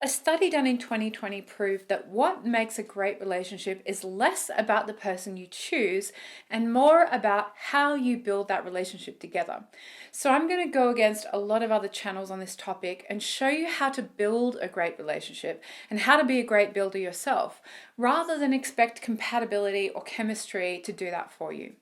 A study done in 2020 proved that what makes a great relationship is less about the person you choose and more about how you build that relationship together. So, I'm going to go against a lot of other channels on this topic and show you how to build a great relationship and how to be a great builder yourself, rather than expect compatibility or chemistry to do that for you.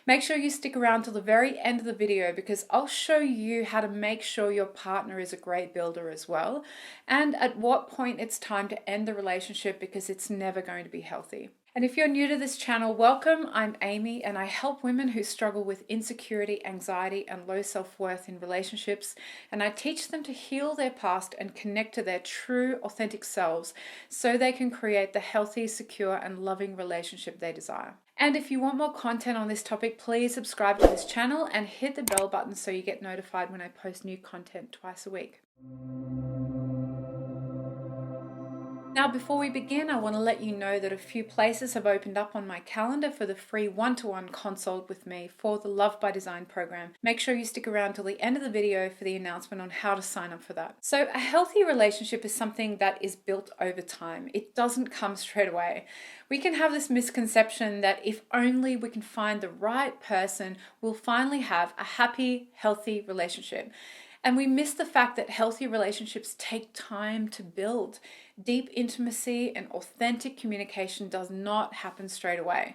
Make sure you stick around till the very end of the video because I'll show you how to make sure your partner is a great builder as well, and at what point it's time to end the relationship because it's never going to be healthy. And if you're new to this channel, welcome. I'm Amy and I help women who struggle with insecurity, anxiety, and low self-worth in relationships. And I teach them to heal their past and connect to their true, authentic selves so they can create the healthy, secure, and loving relationship they desire. And if you want more content on this topic, please subscribe to this channel and hit the bell button so you get notified when I post new content twice a week. Now, before we begin, I want to let you know that a few places have opened up on my calendar for the free one-to-one consult with me for the Love by Design program. Make sure you stick around till the end of the video for the announcement on how to sign up for that. So a healthy relationship is something that is built over time. It doesn't come straight away. We can have this misconception that if only we can find the right person, we'll finally have a happy, healthy relationship. And we miss the fact that healthy relationships take time to build. Deep intimacy and authentic communication does not happen straight away.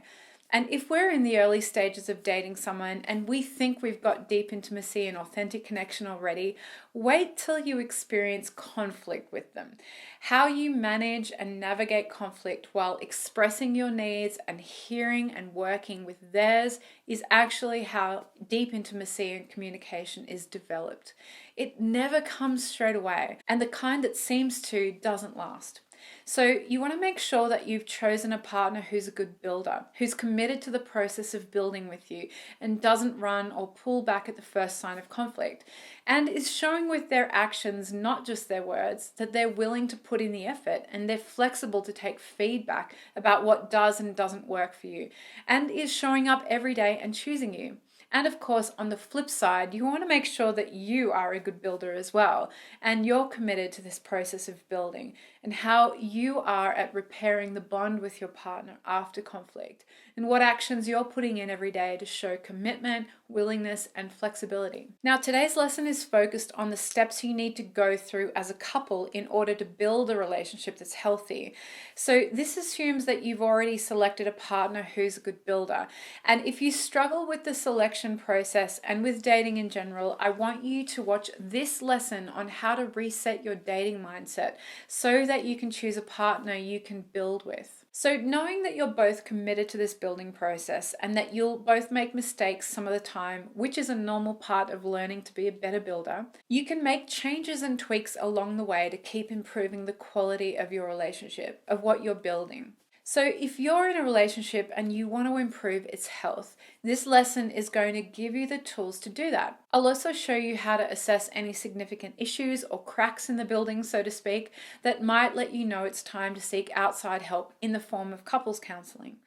And if we're in the early stages of dating someone and we think we've got deep intimacy and authentic connection already, wait till you experience conflict with them. How you manage and navigate conflict while expressing your needs and hearing and working with theirs is actually how deep intimacy and communication is developed. It never comes straight away, and the kind that seems to doesn't last. So you want to make sure that you've chosen a partner who's a good builder, who's committed to the process of building with you and doesn't run or pull back at the first sign of conflict, and is showing with their actions, not just their words, that they're willing to put in the effort and they're flexible to take feedback about what does and doesn't work for you, and is showing up every day and choosing you. And of course, on the flip side, you want to make sure that you are a good builder as well, and you're committed to this process of building and how you are at repairing the bond with your partner after conflict, and what actions you're putting in every day to show commitment, willingness, and flexibility. Now, today's lesson is focused on the steps you need to go through as a couple in order to build a relationship that's healthy. So this assumes that you've already selected a partner who's a good builder. And if you struggle with the selection process and with dating in general, I want you to watch this lesson on how to reset your dating mindset so that you can choose a partner you can build with. So knowing that you're both committed to this building process and that you'll both make mistakes some of the time, which is a normal part of learning to be a better builder, you can make changes and tweaks along the way to keep improving the quality of your relationship, of what you're building. So if you're in a relationship and you want to improve its health, this lesson is going to give you the tools to do that. I'll also show you how to assess any significant issues or cracks in the building, so to speak, that might let you know it's time to seek outside help in the form of couples counseling,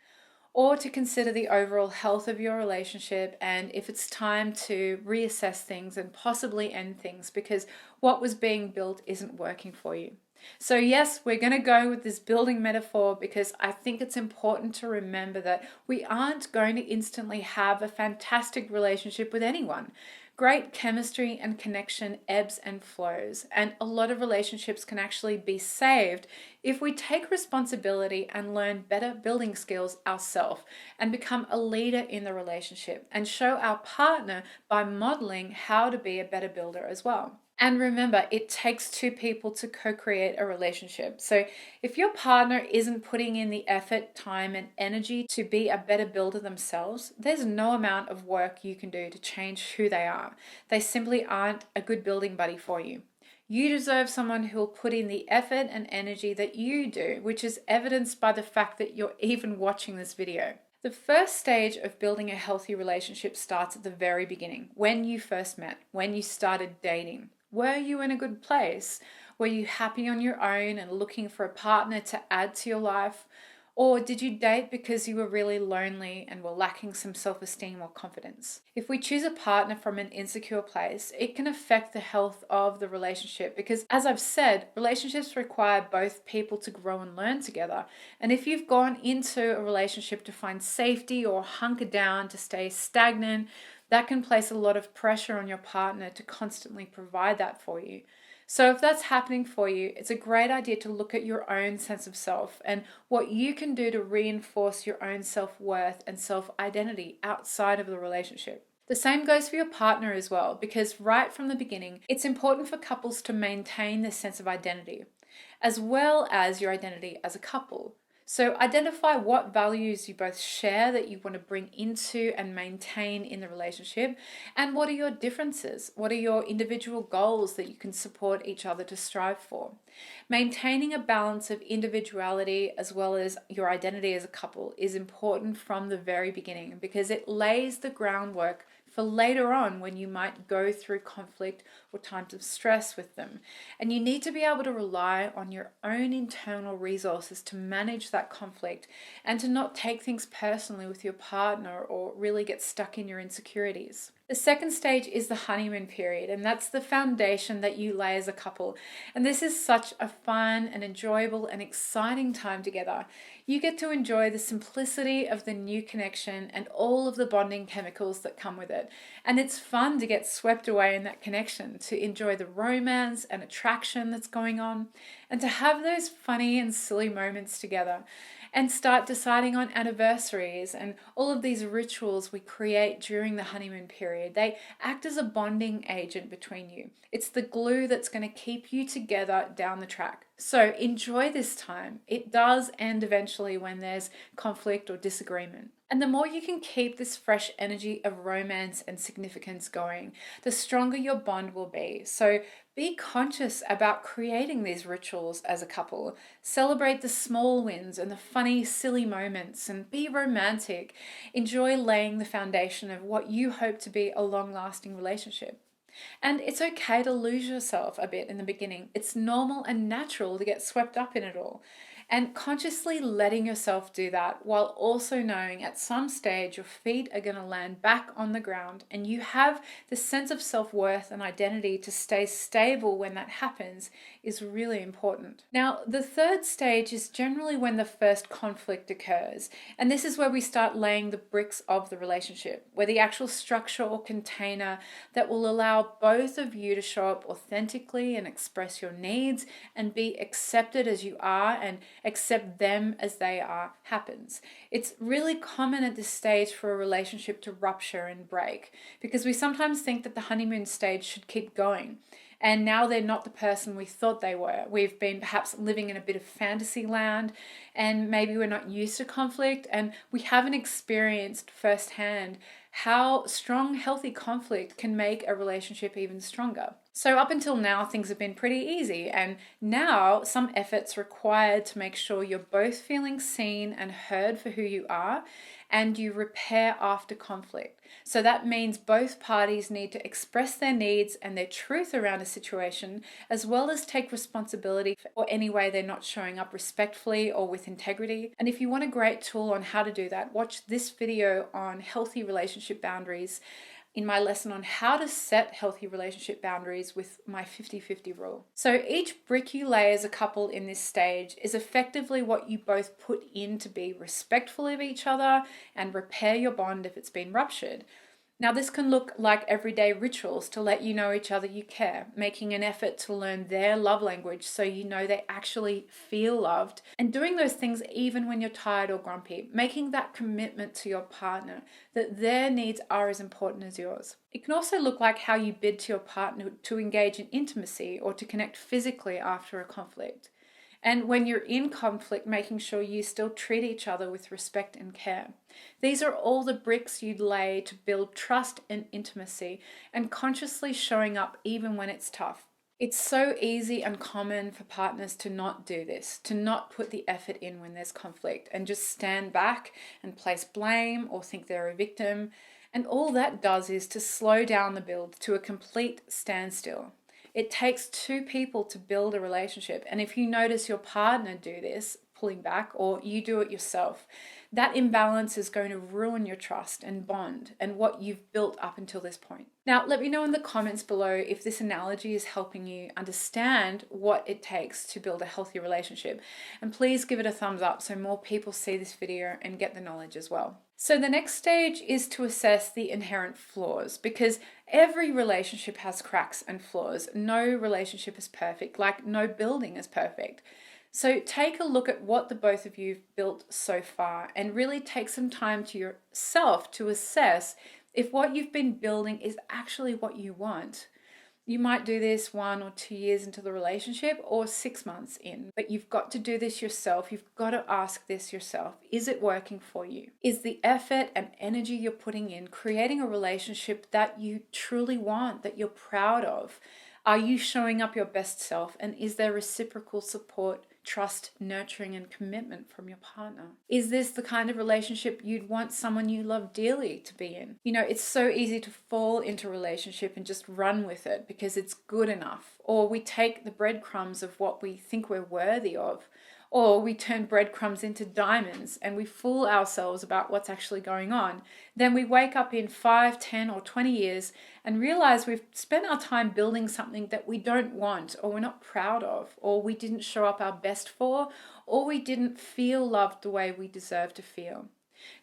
or to consider the overall health of your relationship and if it's time to reassess things and possibly end things because what was being built isn't working for you. So yes, we're going to go with this building metaphor because I think it's important to remember that we aren't going to instantly have a fantastic relationship with anyone. Great chemistry and connection ebbs and flows, and a lot of relationships can actually be saved if we take responsibility and learn better building skills ourselves and become a leader in the relationship and show our partner by modeling how to be a better builder as well. And remember, it takes two people to co-create a relationship. So if your partner isn't putting in the effort, time, and energy to be a better builder themselves, there's no amount of work you can do to change who they are. They simply aren't a good building buddy for you. You deserve someone who'll put in the effort and energy that you do, which is evidenced by the fact that you're even watching this video. The first stage of building a healthy relationship starts at the very beginning, when you first met, when you started dating. Were you in a good place? Were you happy on your own and looking for a partner to add to your life? Or did you date because you were really lonely and were lacking some self-esteem or confidence? If we choose a partner from an insecure place, it can affect the health of the relationship because, as I've said, relationships require both people to grow and learn together. And if you've gone into a relationship to find safety or hunker down to stay stagnant, that can place a lot of pressure on your partner to constantly provide that for you. So if that's happening for you, it's a great idea to look at your own sense of self and what you can do to reinforce your own self-worth and self-identity outside of the relationship. The same goes for your partner as well, because right from the beginning, it's important for couples to maintain this sense of identity, as well as your identity as a couple. So identify what values you both share that you want to bring into and maintain in the relationship, and what are your differences? What are your individual goals that you can support each other to strive for? Maintaining a balance of individuality as well as your identity as a couple is important from the very beginning because it lays the groundwork for later on when you might go through conflict or times of stress with them. And you need to be able to rely on your own internal resources to manage that conflict and to not take things personally with your partner or really get stuck in your insecurities. The second stage is the honeymoon period, and that's the foundation that you lay as a couple. And this is such a fun and enjoyable and exciting time together. You get to enjoy the simplicity of the new connection and all of the bonding chemicals that come with it. And it's fun to get swept away in that connection, to enjoy the romance and attraction that's going on, and to have those funny and silly moments together. And start deciding on anniversaries and all of these rituals we create during the honeymoon period. They act as a bonding agent between you. It's the glue that's going to keep you together down the track. So enjoy this time. It does end eventually when there's conflict or disagreement. And the more you can keep this fresh energy of romance and significance going, the stronger your bond will be. So be conscious about creating these rituals as a couple. Celebrate the small wins and the funny, silly moments and be romantic. Enjoy laying the foundation of what you hope to be a long-lasting relationship. And it's okay to lose yourself a bit in the beginning. It's normal and natural to get swept up in it all. And consciously letting yourself do that while also knowing at some stage your feet are going to land back on the ground and you have the sense of self-worth and identity to stay stable when that happens is really important. Now, the third stage is generally when the first conflict occurs. And this is where we start laying the bricks of the relationship, where the actual structure or container that will allow both of you to show up authentically and express your needs and be accepted as you are and accept them as they are happens. It's really common at this stage for a relationship to rupture and break because we sometimes think that the honeymoon stage should keep going. And now they're not the person we thought they were. We've been perhaps living in a bit of fantasy land and maybe we're not used to conflict and we haven't experienced firsthand how strong, healthy conflict can make a relationship even stronger. So up until now, things have been pretty easy, and now some effort's required to make sure you're both feeling seen and heard for who you are, and you repair after conflict. So that means both parties need to express their needs and their truth around a situation, as well as take responsibility for any way they're not showing up respectfully or with integrity. And if you want a great tool on how to do that, watch this video on healthy relationship boundaries in my lesson on how to set healthy relationship boundaries with my 50-50 rule. So each brick you lay as a couple in this stage is effectively what you both put in to be respectful of each other and repair your bond if it's been ruptured. Now, this can look like everyday rituals to let you know each other you care, making an effort to learn their love language so you know they actually feel loved, and doing those things even when you're tired or grumpy, making that commitment to your partner that their needs are as important as yours. It can also look like how you bid to your partner to engage in intimacy or to connect physically after a conflict. And when you're in conflict, making sure you still treat each other with respect and care. These are all the bricks you'd lay to build trust and intimacy and consciously showing up even when it's tough. It's so easy and common for partners to not do this, to not put the effort in when there's conflict and just stand back and place blame or think they're a victim. And all that does is to slow down the build to a complete standstill. It takes two people to build a relationship. And if you notice your partner do this, pulling back or you do it yourself. That imbalance is going to ruin your trust and bond and what you've built up until this point. Now, let me know in the comments below if this analogy is helping you understand what it takes to build a healthy relationship. And please give it a thumbs up so more people see this video and get the knowledge as well. So the next stage is to assess the inherent flaws, because every relationship has cracks and flaws. No relationship is perfect, like no building is perfect. So take a look at what the both of you have built so far and really take some time to yourself to assess if what you've been building is actually what you want. You might do this 1 or 2 years into the relationship or 6 months in, but you've got to do this yourself. You've got to ask this yourself. Is it working for you? Is the effort and energy you're putting in creating a relationship that you truly want, that you're proud of? Are you showing up your best self? And is there reciprocal support, trust, nurturing, and commitment from your partner? Is this the kind of relationship you'd want someone you love dearly to be in? You know, it's so easy to fall into a relationship and just run with it because it's good enough. Or we take the breadcrumbs of what we think we're worthy of. Or we turn breadcrumbs into diamonds and we fool ourselves about what's actually going on. Then we wake up in 5, 10, or 20 years and realize we've spent our time building something that we don't want, or we're not proud of, or we didn't show up our best for, or we didn't feel loved the way we deserve to feel.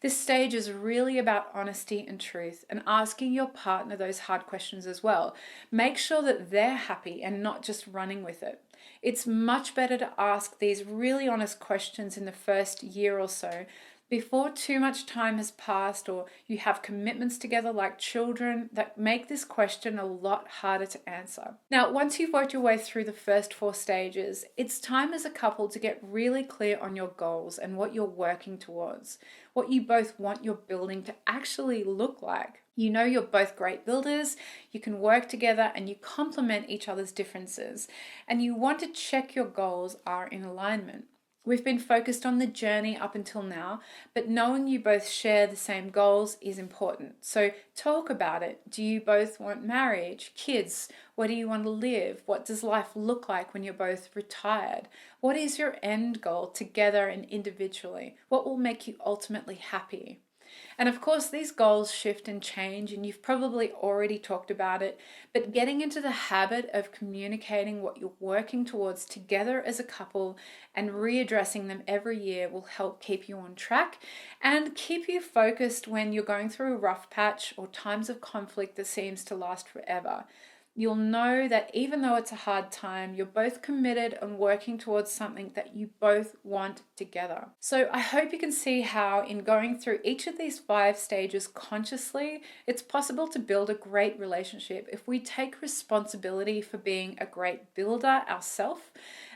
This stage is really about honesty and truth and asking your partner those hard questions as well. Make sure that they're happy and not just running with it. It's much better to ask these really honest questions in the first year or so before too much time has passed or you have commitments together like children that make this question a lot harder to answer. Now, once you've worked your way through the first 4 stages, it's time as a couple to get really clear on your goals and what you're working towards, what you both want your building to actually look like. You know you're both great builders, you can work together and you complement each other's differences, and you want to check your goals are in alignment. We've been focused on the journey up until now, but knowing you both share the same goals is important. So talk about it. Do you both want marriage, kids? Where do you want to live? What does life look like when you're both retired? What is your end goal together and individually? What will make you ultimately happy? And of course, these goals shift and change, and you've probably already talked about it, but getting into the habit of communicating what you're working towards together as a couple and readdressing them every year will help keep you on track and keep you focused when you're going through a rough patch or times of conflict that seems to last forever. You'll know that even though it's a hard time, you're both committed and working towards something that you both want together. So I hope you can see how in going through each of these 5 stages consciously, it's possible to build a great relationship if we take responsibility for being a great builder ourselves,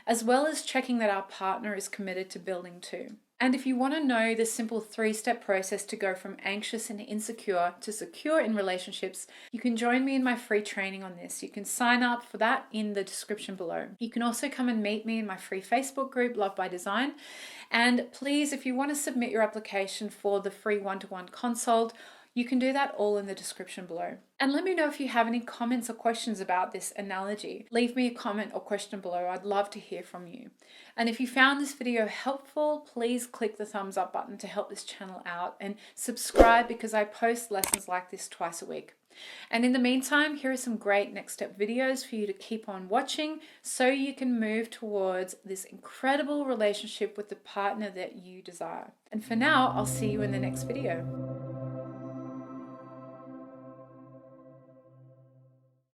as well as checking that our partner is committed to building too. And if you want to know the simple 3-step process to go from anxious and insecure to secure in relationships, you can join me in my free training on this. You can sign up for that in the description below. You can also come and meet me in my free Facebook group, Love by Design. And please, if you want to submit your application for the free one-to-one consult, you can do that all in the description below. And let me know if you have any comments or questions about this analogy. Leave me a comment or question below. I'd love to hear from you. And if you found this video helpful, please click the thumbs up button to help this channel out and subscribe because I post lessons like this twice a week. And in the meantime, here are some great next step videos for you to keep on watching so you can move towards this incredible relationship with the partner that you desire. And for now, I'll see you in the next video.